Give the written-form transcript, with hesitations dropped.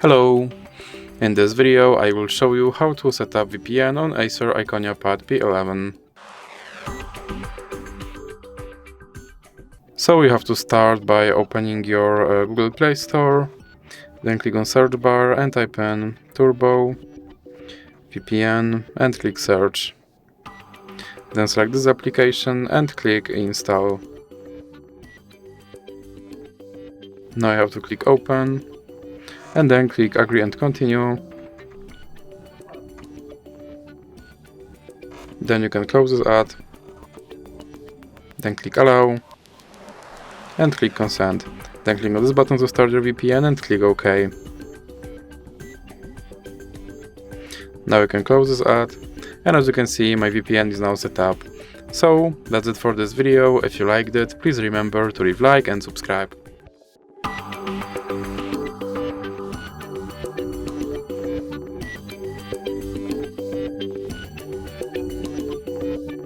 Hello! In this video I will show you how to set up VPN on ACER Iconia Tab P11. So you have to start by opening your Google Play Store, then click on search bar and type in Turbo VPN and click search. Then select this application and click install. Now you have to click open and then click agree and continue. Then you can close this ad, then click allow and click consent. Then click on this button to start your VPN and click OK. Now you can close this ad, and as you can see my VPN is now set up. So that's it for this video. If you liked it, please remember to leave like and subscribe.